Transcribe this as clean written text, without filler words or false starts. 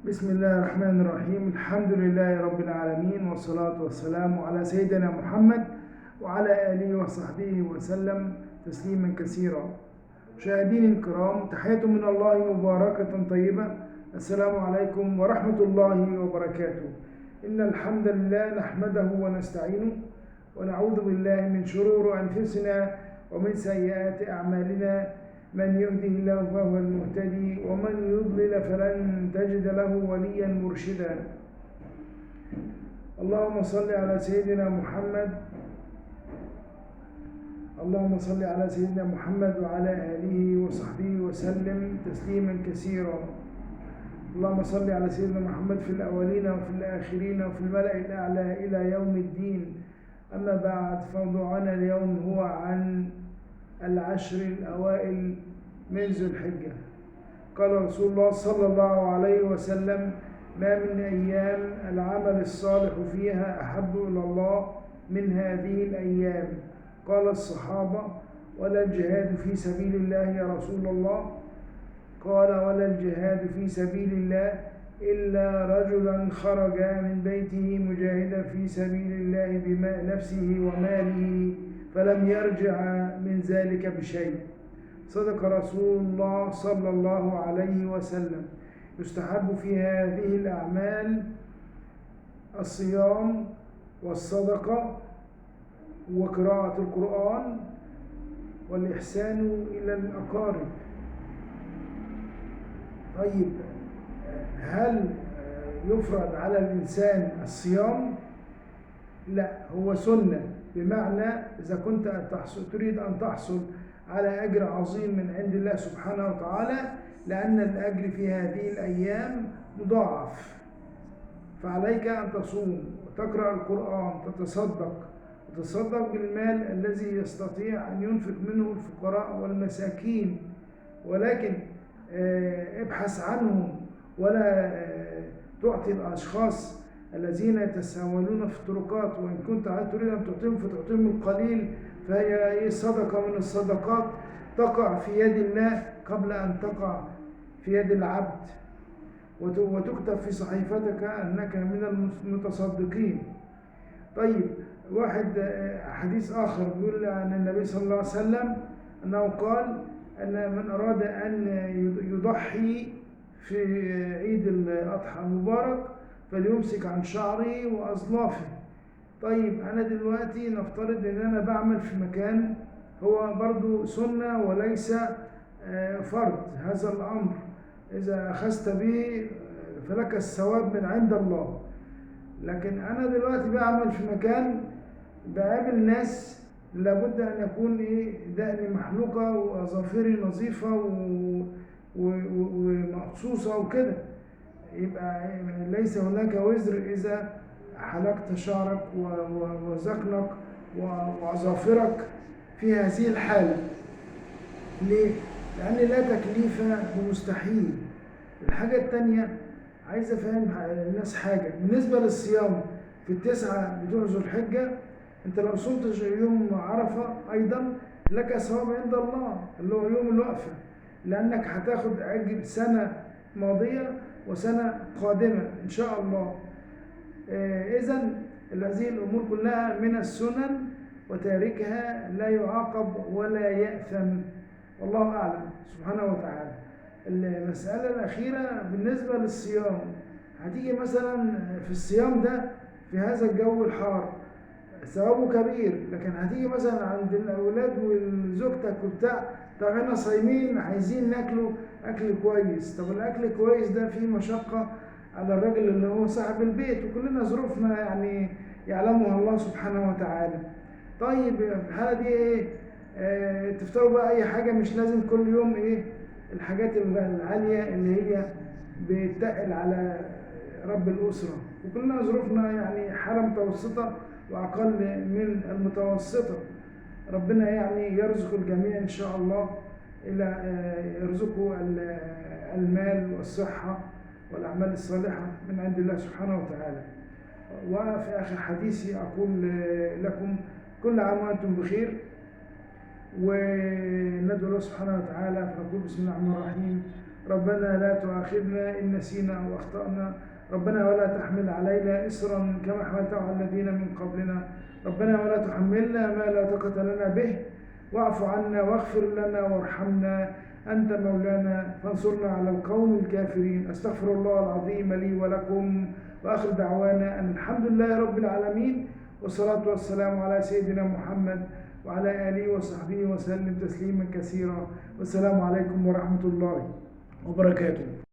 بسم الله الرحمن الرحيم. الحمد لله رب العالمين، والصلاة والسلام على سيدنا محمد وعلى آله وصحبه وسلم تسليما كثيرا. مشاهديني الكرام، تحية من الله مباركة طيبة. السلام عليكم ورحمة الله وبركاته. إن الحمد لله نحمده ونستعينه ونعوذ بالله من شرور أنفسنا ومن سيئات أعمالنا. من يهده الله فهو المهتدي، ومن يضلل فلن تجد له وليا مرشدا. اللهم صل على سيدنا محمد وعلى آله وصحبه وسلم تسليما كثيرا. اللهم صل على سيدنا محمد في الأولين وفي الآخرين وفي الملأ الأعلى إلى يوم الدين. أما بعد، فموضوعنا اليوم هو عن العشر الأوائل من ذي الحجة. قال رسول الله صلى الله عليه وسلم: ما من أيام العمل الصالح فيها أحب إلى الله من هذه الأيام. قال الصحابة: ولا الجهاد في سبيل الله يا رسول الله؟ قال: ولا الجهاد في سبيل الله إلا رجلا خرج من بيته مجاهدا في سبيل الله بنفسه وماله فلم يرجع من ذلك بشيء. صدق رسول الله صلى الله عليه وسلم. يستحب في هذه الأعمال الصيام والصدقة وقراءة القرآن والإحسان إلى الأقارب. طيب، هل يفرض على الإنسان الصيام؟ لا، هو سنة، بمعنى إذا كنت تريد أن تحصل على أجر عظيم من عند الله سبحانه وتعالى، لأن الأجر في هذه الأيام مضاعف، فعليك أن تصوم وتقرأ القرآن، وتصدق بالمال الذي يستطيع أن ينفق منه الفقراء والمساكين، ولكن ابحث عنهم ولا تعطي الأشخاص الذين يتساهلون في الطرقات. وإن كنت تريد أن تعطيهم فتعطيهم القليل، فهي صدقة من الصدقات تقع في يد الله قبل أن تقع في يد العبد، وتكتب في صحيفتك أنك من المتصدقين. طيب، حديث آخر بيقول عن النبي صلى الله عليه وسلم أنه قال أن من أراد أن يضحي في عيد الأضحى المبارك فليمسك عن شعره وأظلافه. طيب، أنا دلوقتي نفترض أن أنا بعمل في مكان هو برضو سنة وليس فرض. هذا الأمر إذا أخذت به فلك الثواب من عند الله. لكن أنا دلوقتي بعمل في مكان بقابل ناس لابد أن يكون دقني محلوقة وأظافري نظيفة ومقصوصة وكده، يبقى ليس هناك وزر إذا حلقت شعرك وذقنك وأظافرك في هذه الحالة. ليه؟ لأن لا تكليف بمستحيل. الحاجة التانية، عايز أفهم الناس حاجة بالنسبة للصيام في 9 بتوع ذو الحجة. أنت لو صمت يوم عرفة أيضا لك ثواب عند الله، اللي هو يوم الوقفة، لأنك هتاخد أجر سنة ماضية وسنة قادمة إن شاء الله. إذن هذه الأمور كلها من السنن، وتاركها لا يعاقب ولا يأثم، والله أعلم سبحانه وتعالى. المسألة الأخيرة بالنسبة للصيام، هتيجي مثلا في الصيام ده في هذا الجو الحار ثوابه كبير، لكن هتيجي مثلا عند الأولاد وزوجتك وبتاع، طب احنا صايمين عايزين ناكله أكل كويس. طب الأكل كويس ده فيه مشقة على الراجل اللي هو صاحب البيت، وكلنا ظروفنا يعني يعلمها الله سبحانه وتعالى. طيب، في الحالة دي تفطروا بقى أي حاجة، مش لازم كل يوم الحاجات العالية اللي هي بتقل على رب الأسرة، وكلنا ظروفنا يعني حالة متوسطة وأقل من المتوسطة. ربنا يعني يرزق الجميع إن شاء الله، يرزقه المال والصحة والأعمال الصالحة من عند الله سبحانه وتعالى. وفي آخر حديثي أقول لكم كل عام وأنتم بخير، وندعو الله سبحانه وتعالى، فنقول بسم الله الرحمن الرحيم: ربنا لا تؤاخذنا إن نسينا أو أخطأنا. ربنا ولا تحمل علينا إصرا كما حملته على الذين من قبلنا. ربنا ولا تحملنا ما لا طاقة لنا به، واعف عنا واغفر لنا وارحمنا، أنت مولانا فانصرنا على القوم الكافرين. أستغفر الله العظيم لي ولكم، وآخر دعوانا أن الحمد لله رب العالمين، والصلاة والسلام على سيدنا محمد وعلى آله وصحبه وسلم تسليما كثيرا. والسلام عليكم ورحمة الله وبركاته.